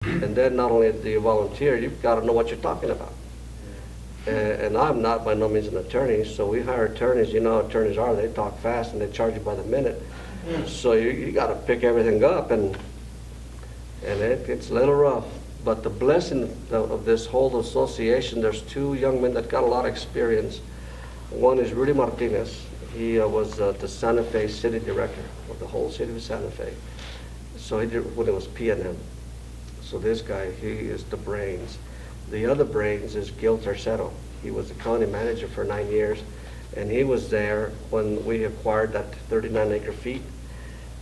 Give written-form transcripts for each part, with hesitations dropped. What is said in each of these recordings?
And then not only do you volunteer, you've got to know what you're talking about. And I'm not by no means an attorney, so we hire attorneys. You know how attorneys are. They talk fast and they charge you by the minute. So you got to pick everything up, and it's a little rough. But the blessing of this whole association, there's two young men that got a lot of experience. One is Rudy Martinez. He was the Santa Fe city director of the whole city of Santa Fe. So he did when it was PNM. So this guy, he is the brains. The other brains is Gil Tercero. He was the county manager for 9 years, and he was there when we acquired that 39 acre feet.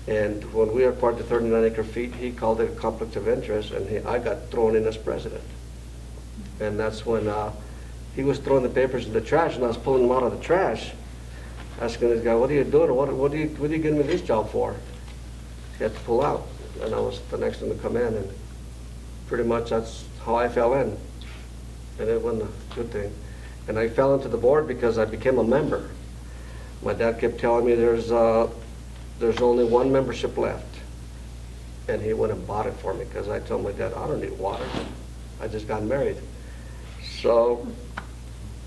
And when we acquired the 39 acre feet, he called it a conflict of interest, and I got thrown in as president. And that's when he was throwing the papers in the trash, and I was pulling them out of the trash, asking this guy, "What are you doing? What are you getting me this job for?" He had to pull out, and I was the next one to come in, and pretty much that's how I fell in. And it wasn't a good thing. And I fell into the board because I became a member. My dad kept telling me there's only one membership left. And he went and bought it for me because I told my dad, I don't need water. I just got married. So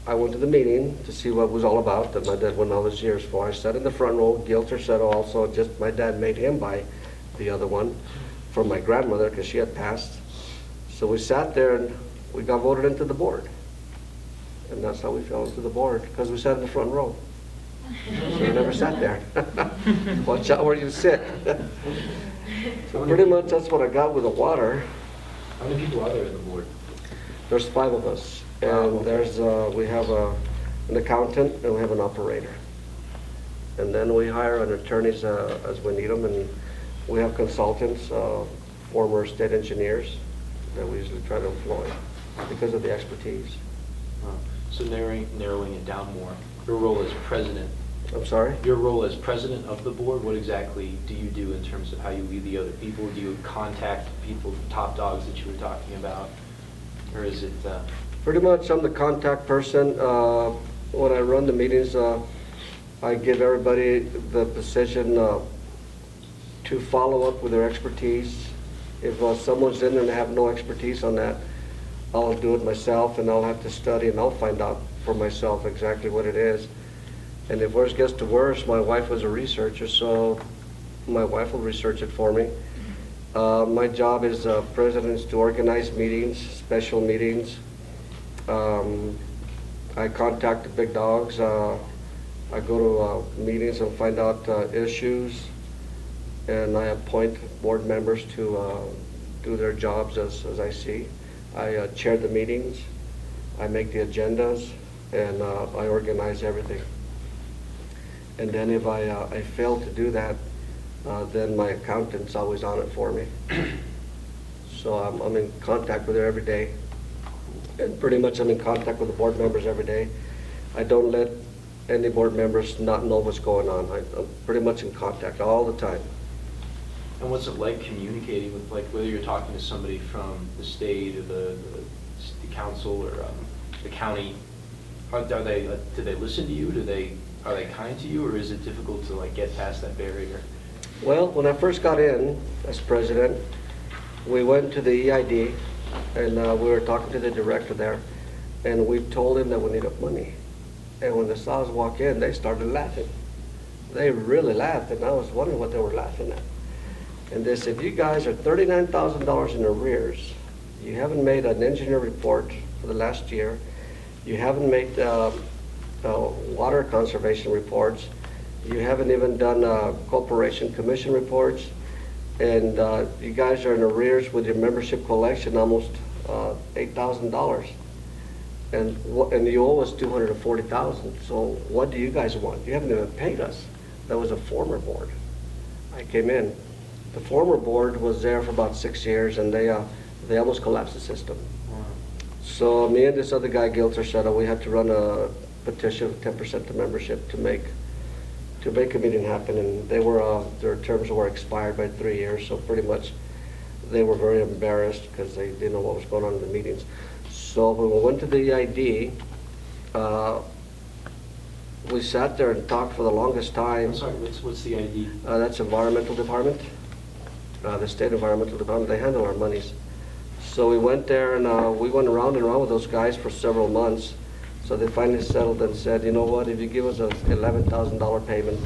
I went to the meeting to see what it was all about that my dad went all those years for. I sat in the front row. Gil Tercero also, just my dad made him buy the other one from my grandmother because she had passed. So we sat there and we got voted into the board. And that's how we fell into the board, because we sat in the front row. So we never sat there. Watch out where you sit. So pretty much that's what I got with the water. How many people are there in the board? There's 5 of us. And Wow, okay. there's we have an accountant and we have an operator. And then we hire an attorneys as we need them, and we have consultants, former state engineers that we usually try to employ because of the expertise. So narrowing it down more, your role as president. I'm sorry? Your role as president of the board, what exactly do you do in terms of how you lead the other people? Do you contact people, top dogs that you were talking about? Or is it... Pretty much I'm the contact person. When I run the meetings, I give everybody the position to follow up with their expertise. If someone's in there and they have no expertise on that, I'll do it myself, and I'll have to study, and I'll find out for myself exactly what it is. And if worse gets to worse, my wife was a researcher, so my wife will research it for me. My job as president is to organize meetings, special meetings. I contact the big dogs. I go to meetings and find out issues, and I appoint board members to do their jobs as I see. I chair the meetings, I make the agendas, and I organize everything. And then if I fail to do that, then my accountant's always on it for me. So I'm in contact with her every day. And pretty much I'm in contact with the board members every day. I don't let any board members not know what's going on. I'm pretty much in contact all the time. And what's it like communicating with, like, whether you're talking to somebody from the state or the council or the county? Do they listen to you? Are they kind to you, or is it difficult to like get past that barrier? Well, when I first got in as president, we went to the EID, and we were talking to the director there, and we told him that we needed money. And when they saw us walk in, they started laughing. They really laughed, and I was wondering what they were laughing at. And they said, "You guys are $39,000 in arrears. You haven't made an engineer report for the last year. You haven't made water conservation reports. You haven't even done corporation commission reports. And you guys are in arrears with your membership collection, almost $8,000. And you owe us $240,000. So what do you guys want? You haven't even paid us." That was a former board. I came in. The former board was there for about 6 years, and they almost collapsed the system. Wow. So me and this other guy, Gil Tercero, we had to run a petition of 10% of membership to make a meeting happen, and their terms were expired by 3 years, so pretty much they were very embarrassed because they didn't know what was going on in the meetings. So when we went to the EID, we sat there and talked for the longest time. I'm sorry, what's the ID? That's environmental department. The state environmental department, they handle our monies. So we went there and we went around and around with those guys for several months. So they finally settled and said, you know what, if you give us a $11,000 payment,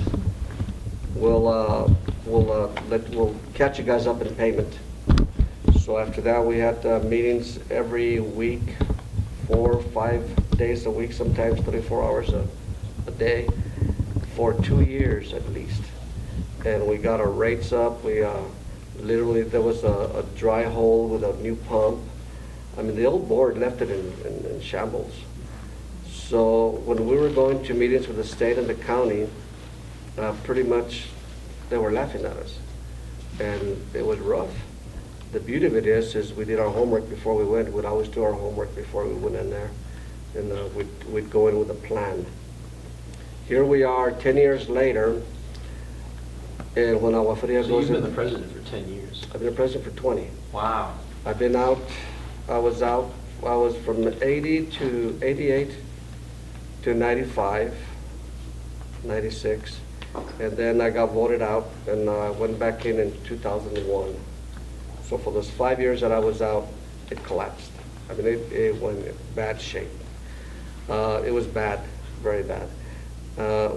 we'll catch you guys up in payment. So after that, we had meetings every week, 4 or 5 days a week, sometimes 34 hours a day, for 2 years at least. And we got our rates up. We literally, there was a dry hole with a new pump. I mean, the old board left it in shambles. So when we were going to meetings with the state and the county, pretty much they were laughing at us. And it was rough. The beauty of it is we did our homework before we went. We'd always do our homework before we went in there. And we'd go in with a plan. Here we are 10 years later, and when Agua Fria So goes you've in... been the president for 10 years. I've been the president for 20. Wow. I've been out, I was from 80 to 88 to 95, 96, and then I got voted out, and I went back in 2001. So for those 5 years that I was out, it collapsed. I mean, it went in bad shape. It was bad, very bad.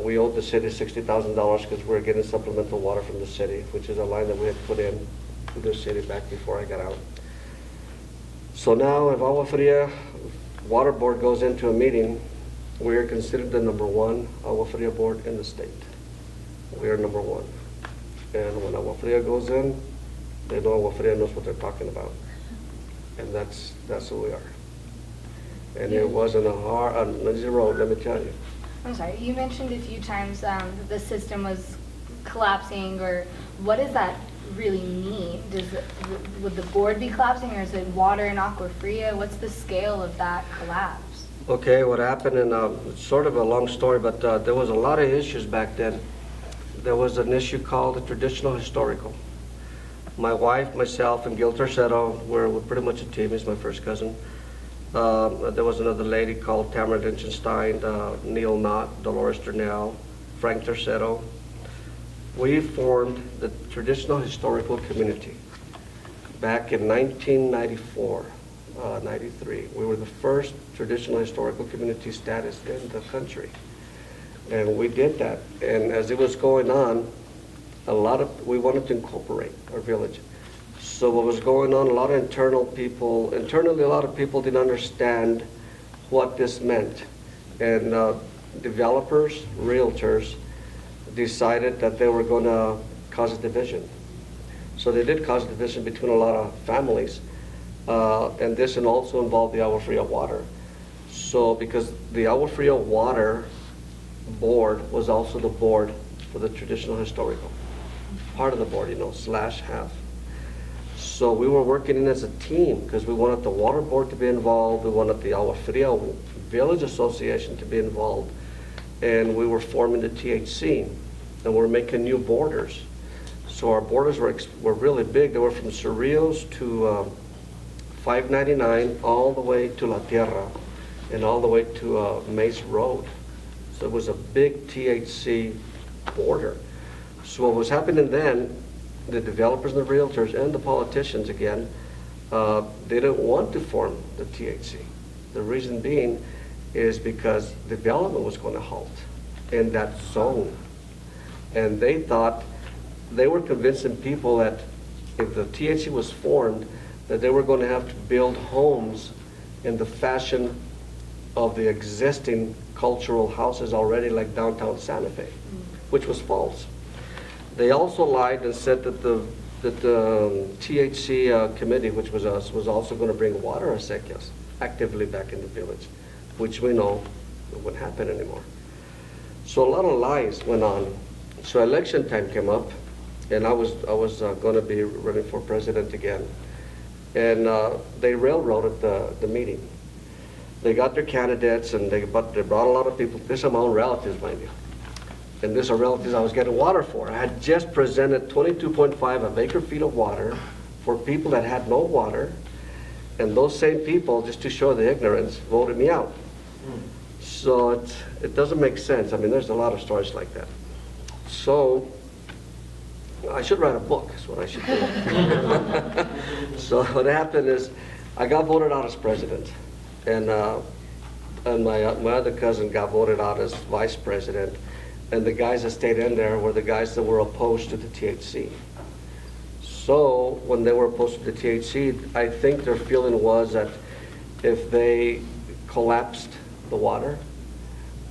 We owed the city $60,000 because we were getting supplemental water from the city, which is a line that we had put in to the city back before I got out. So now if Agua Fria Water Board goes into a meeting, we are considered the #1 Agua Fria board in the state. We are #1. And when Agua Fria goes in, they know Agua Fria knows what they're talking about. And that's who we are. And it wasn't an easy road, let me tell you. I'm sorry, you mentioned a few times that the system was collapsing, or what does that really mean? Would the board be collapsing, or is it water in Agua Fria? What's the scale of that collapse? Okay, what happened, and it's sort of a long story, but there was a lot of issues back then. There was an issue called the traditional historical. My wife, myself, and Gil Tercero were pretty much a team. He's my first cousin. There was another lady called Tamara Lichtenstein, Neil Knott, Dolores Durnell, Frank Tercero. We formed the Traditional Historical Community back in 1994, 93. We were the first traditional historical community status in the country. And we did that. And as it was going on, we wanted to incorporate our village. So what was going on, internally a lot of people didn't understand what this meant. And developers, realtors, decided that they were going to cause a division. So they did cause a division between a lot of families. And this also involved the Agua Fria Water. So because the Agua Fria Water board was also the board for the traditional historical. Part of the board, slash half. So we were working in as a team because we wanted the water board to be involved. We wanted the Agua Fria Village Association to be involved. And we were forming the THC. And we're making new borders. So our borders were really big. They were from Cerrillos to 599 all the way to La Tierra and all the way to Mace Road. So it was a big THC border. So what was happening then, the developers and the realtors and the politicians again, they didn't want to form the THC. The reason being is because development was going to halt in that zone. And they were convincing people that if the THC was formed, that they were going to have to build homes in the fashion of the existing cultural houses already, like downtown Santa Fe, which was false. They also lied and said that the THC committee, which was us, was also going to bring water acequias actively back in the village, which we know wouldn't happen anymore. So a lot of lies went on. So election time came up, and I was going to be running for president again. And they railroaded the meeting. They got their candidates, and they brought a lot of people. These are my own relatives, mind you. And these are relatives I was getting water for. I had just presented 22.5 of acre-feet of water for people that had no water, and those same people, just to show the ignorance, voted me out. So it doesn't make sense. I mean, there's a lot of stories like that. So I should write a book, is what I should do. So what happened is I got voted out as president, and my other cousin got voted out as vice president, and the guys that stayed in there were the guys that were opposed to the THC. So when they were opposed to the THC, I think their feeling was that if they collapsed the water,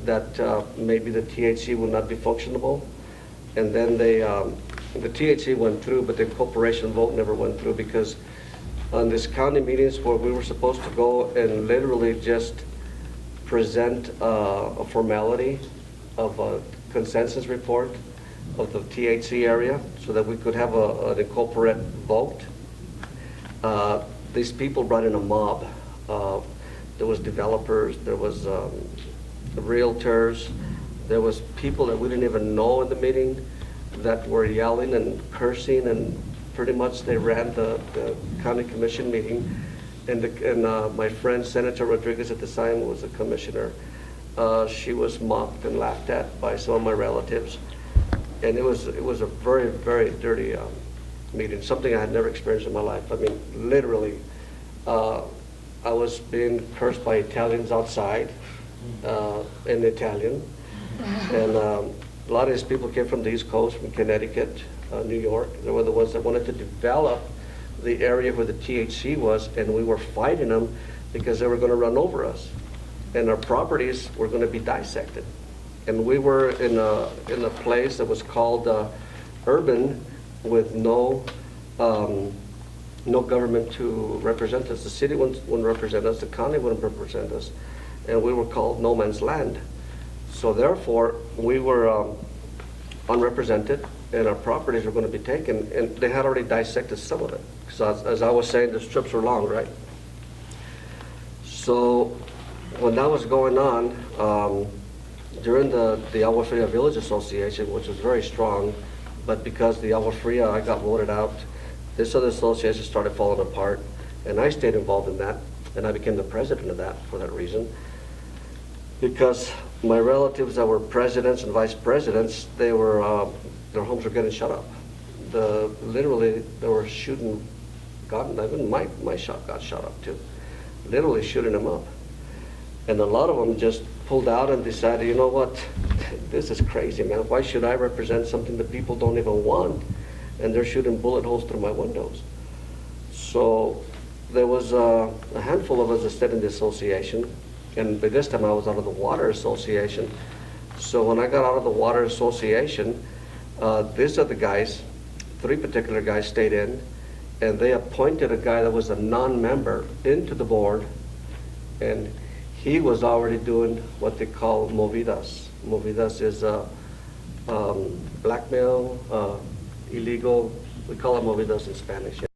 that maybe the THC would not be functionable. And then the THC went through, but the corporation vote never went through, because on these county meetings where we were supposed to go and literally just present a formality of a consensus report of the THC area so that we could have an incorporate vote. These people brought in a mob. There was developers, there was realtors, there was people that we didn't even know in the meeting that were yelling and cursing, and pretty much they ran the county commission meeting. And my friend Senator Rodriguez at the time was a commissioner. She was mocked and laughed at by some of my relatives. And it was a very, very dirty meeting, something I had never experienced in my life. I mean, literally, I was being cursed by Italians outside in Italian. And a lot of these people came from the East Coast, from Connecticut, New York. They were the ones that wanted to develop the area where the THC was, and we were fighting them because they were going to run over us. And our properties were going to be dissected. And we were in a place that was called urban, with no government to represent us. The city wouldn't represent us, the county wouldn't represent us, and we were called no man's land. So therefore, we were unrepresented, and our properties were going to be taken, and they had already dissected some of it. So as I was saying, the strips were long, right? So when that was going on, during the Agua Fria Village Association, which was very strong, but because the Agua Fria, I got voted out, this other association started falling apart, and I stayed involved in that, and I became the president of that for that reason. Because my relatives that were presidents and vice presidents, their homes were getting shut up. Literally, they were shooting, even my shop got shot up too, literally shooting them up. And a lot of them just pulled out and decided, you know what, this is crazy, man. Why should I represent something that people don't even want? And they're shooting bullet holes through my windows. So there was a handful of us that stayed in the association. And by this time I was out of the Water Association. So when I got out of the Water Association, these other guys, 3 particular guys stayed in, and they appointed a guy that was a non-member into the board, and he was already doing what they call movidas. Movidas is blackmail, illegal, we call it movidas in Spanish.